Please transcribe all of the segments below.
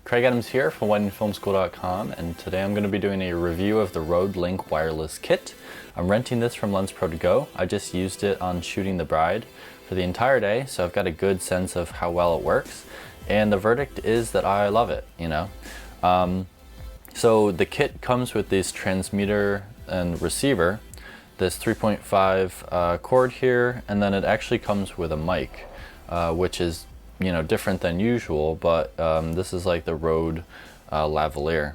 Craig Adams here from weddingfilmschool.com, and today I'm going to be doing a review of the RodeLink wireless kit. I'm renting this from LensPro to Go. I just used it on shooting the bride for the entire day, so I've got a good sense of how well it works. And the verdict is that I love it, you know. So the kit comes with this transmitter and receiver, this 3.5 cord here, and then it actually comes with a mic, which is, you know, different than usual, but this is like the Rode lavalier,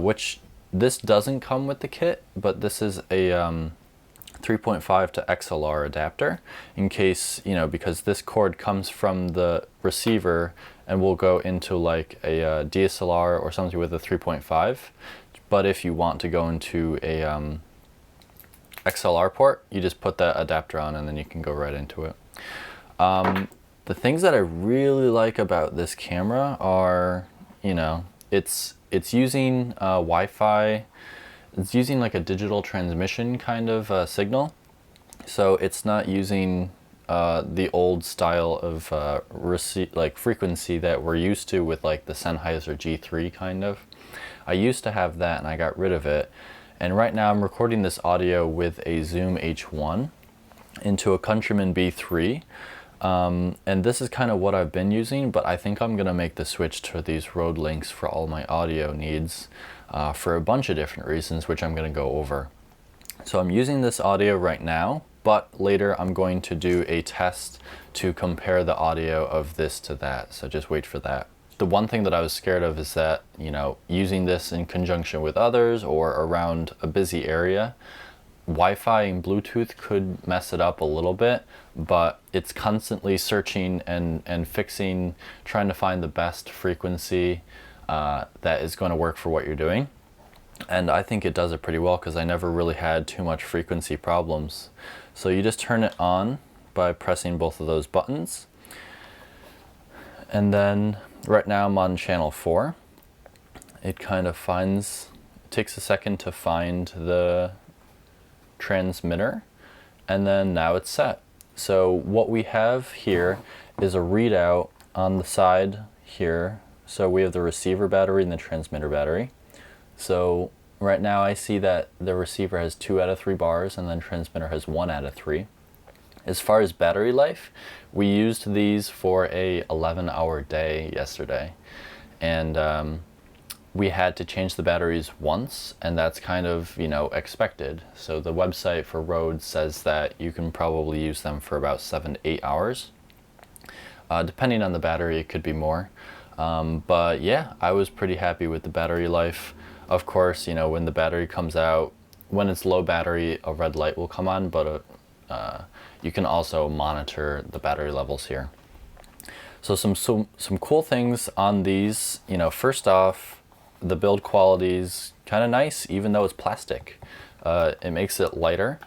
which this doesn't come with the kit, but this is a 3.5 to XLR adapter in case, you know, because this cord comes from the receiver and will go into like a DSLR or something with a 3.5. But if you want to go into a XLR port, you just put that adapter on and then you can go right into it. The things that I really like about this camera are, you know, it's using Wi-Fi. It's using like a digital transmission kind of signal. So it's not using the old style of frequency that we're used to with like the Sennheiser G3 kind of. I used to have that and I got rid of it. And right now I'm recording this audio with a Zoom H1 into a Countryman B3. And this is kind of what I've been using, but I think I'm going to make the switch to these RodeLinks for all my audio needs for a bunch of different reasons, which I'm going to go over. So I'm using this audio right now, but later I'm going to do a test to compare the audio of this to that, so just wait for that. The one thing that I was scared of is that, you know, using this in conjunction with others or around a busy area, Wi-Fi and Bluetooth could mess it up a little bit, but it's constantly searching and fixing, trying to find the best frequency that is going to work for what you're doing. And I think it does it pretty well because I never really had too much frequency problems. So you just turn it on by pressing both of those buttons. And then right now I'm on channel 4. It kind of takes a second to find the transmitter, and then now it's set. So what we have here is a readout on the side here. So we have the receiver battery and the transmitter battery. So right now I see that the receiver has 2 out of 3 bars and then transmitter has 1 out of 3. As far as battery life, we used these for a 11-hour day yesterday, and we had to change the batteries once, and that's kind of, you know, expected. So the website for Rode says that you can probably use them for about 7 to 8 hours. Depending on the battery, it could be more. But yeah, I was pretty happy with the battery life. Of course, you know, when the battery comes out, when it's low battery, a red light will come on, but you can also monitor the battery levels here. So some cool things on these, you know, first off, the build quality is kind of nice, even though it's plastic. It makes it lighter.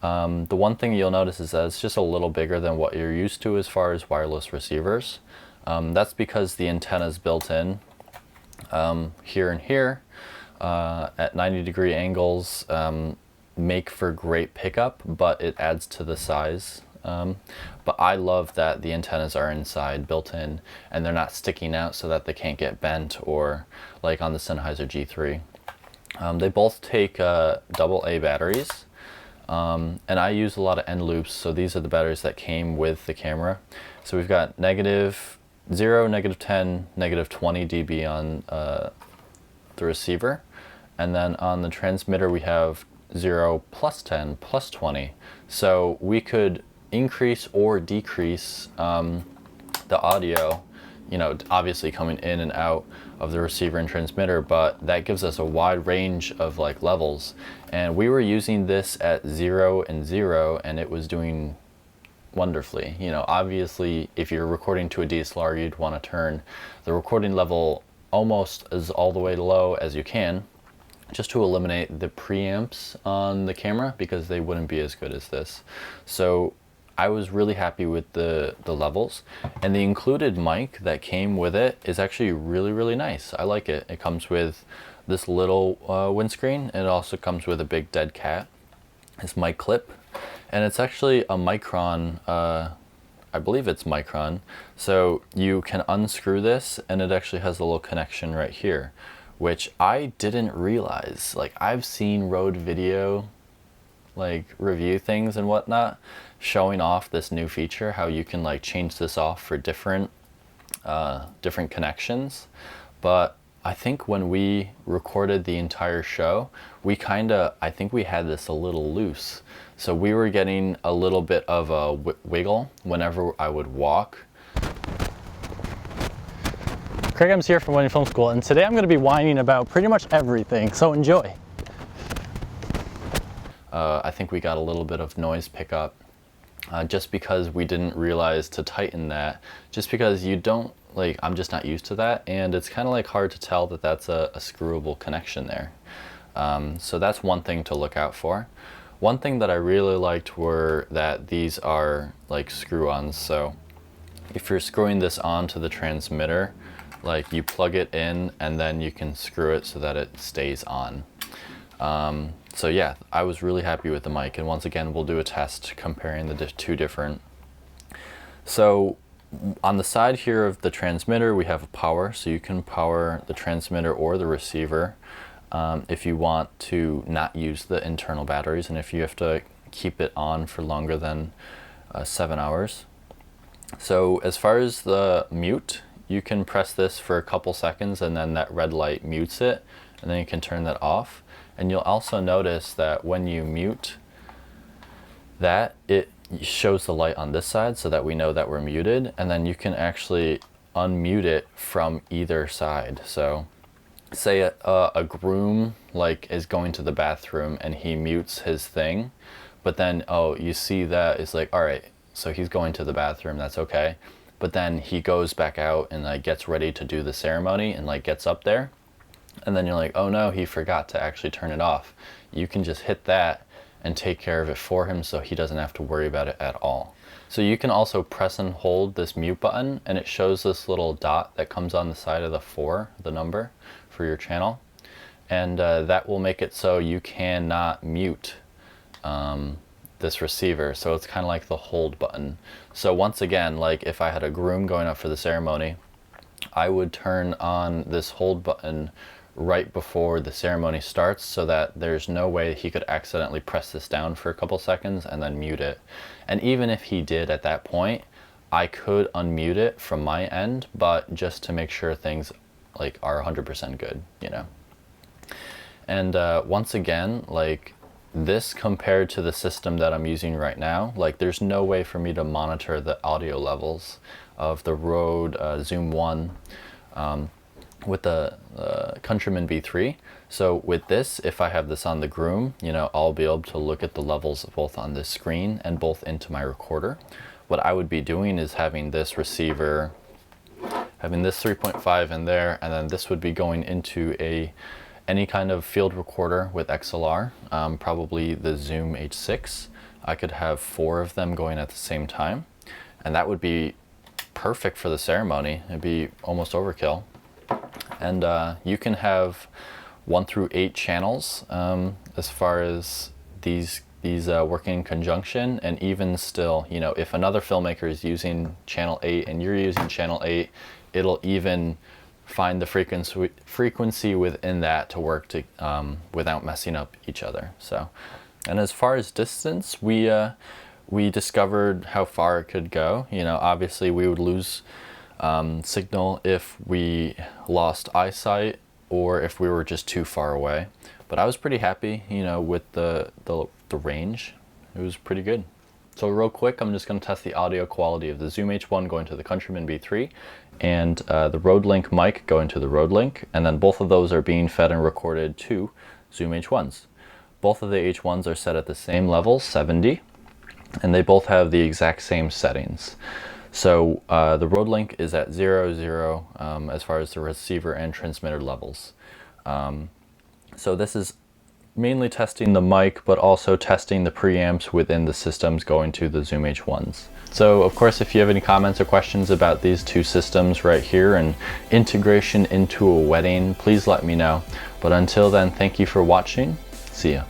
The one thing you'll notice is that it's just a little bigger than what you're used to as far as wireless receivers. That's because the antenna is built in here and here at 90-degree angles, make for great pickup, but it adds to the size. But I love that the antennas are inside, built in, and they're not sticking out so that they can't get bent, or like on the Sennheiser G3. They both take AA batteries, and I use a lot of end loops, so these are the batteries that came with the camera. So we've got -0, -10, -20 dB on the receiver, and then on the transmitter we have 0, +10, +20. So we could increase or decrease the audio, you know, obviously coming in and out of the receiver and transmitter, but that gives us a wide range of like levels. And we were using this at 0 and 0, and it was doing wonderfully. You know, obviously if you're recording to a DSLR, you'd want to turn the recording level almost as all the way low as you can, just to eliminate the preamps on the camera because they wouldn't be as good as this. So I was really happy with the levels, and the included mic that came with it is actually really nice. I like it. It comes with this little windscreen, and it also comes with a big dead cat, this mic clip, and it's actually a micron I believe it's micron. So you can unscrew this and it actually has a little connection right here, which I didn't realize. Like, I've seen Rode video like review things and whatnot showing off this new feature, how you can like change this off for different connections. But I think when we recorded the entire show, I think we had this a little loose. So we were getting a little bit of a wiggle whenever I would walk. Craig M's here from Wedding Film School, and today I'm going to be whining about pretty much everything, so enjoy. I think we got a little bit of noise pickup just because we didn't realize to tighten that, just because you don't, like, I'm just not used to that, and it's kind of like hard to tell that that's a screwable connection there. So that's one thing to look out for. One thing that I really liked were that these are like screw-ons. So if you're screwing this onto the transmitter, like, you plug it in and then you can screw it so that it stays on. So yeah, I was really happy with the mic, and once again we'll do a test comparing the two different. So on the side here of the transmitter we have a power, so you can power the transmitter or the receiver if you want to not use the internal batteries, and if you have to keep it on for longer than 7 hours. So as far as the mute, you can press this for a couple seconds and then that red light mutes it, and then you can turn that off. And you'll also notice that when you mute that, it shows the light on this side so that we know that we're muted, and then you can actually unmute it from either side. So say a groom like is going to the bathroom and he mutes his thing, but then you see that it's like, all right, so he's going to the bathroom, that's okay, but then he goes back out and like gets ready to do the ceremony and like gets up there, and then you're like, oh no, he forgot to actually turn it off. You can just hit that and take care of it for him so he doesn't have to worry about it at all. So you can also press and hold this mute button and it shows this little dot that comes on the side of the 4, the number for your channel, and that will make it so you cannot mute this receiver. So it's kind of like the hold button. So once again, like if I had a groom going up for the ceremony, I would turn on this hold button right before the ceremony starts so that there's no way he could accidentally press this down for a couple seconds and then mute it. And even if he did at that point, I could unmute it from my end, but just to make sure things like are 100% good, you know. And once again, like, this compared to the system that I'm using right now, like, there's no way for me to monitor the audio levels of the Rode Zoom 1 with the Countryman B3. So with this, if I have this on the groom, you know, I'll be able to look at the levels both on this screen and both into my recorder. What I would be doing is having this receiver, having this 3.5 in there, and then this would be going into any kind of field recorder with XLR, probably the Zoom H6. I could have 4 of them going at the same time, and that would be perfect for the ceremony. It'd be almost overkill. And you can have 1 through 8 channels as far as these work in conjunction. And even still, you know, if another filmmaker is using channel 8 and you're using channel 8, it'll even find the frequency within that to work to without messing up each other. So, and as far as distance, we discovered how far it could go. You know, obviously we would lose signal if we lost eyesight or if we were just too far away. But I was pretty happy, you know, with the range. It was pretty good. So real quick, I'm just going to test the audio quality of the Zoom H1 going to the Countryman B3 and the RodeLink mic going to the RodeLink, and then both of those are being fed and recorded to Zoom H1s. Both of the H1s are set at the same level, 70, and they both have the exact same settings. So the RodeLink is at 0, 0 as far as the receiver and transmitter levels. So this is mainly testing the mic, but also testing the preamps within the systems going to the Zoom H1s. So of course, if you have any comments or questions about these two systems right here and integration into a wedding, please let me know. But until then, thank you for watching. See ya.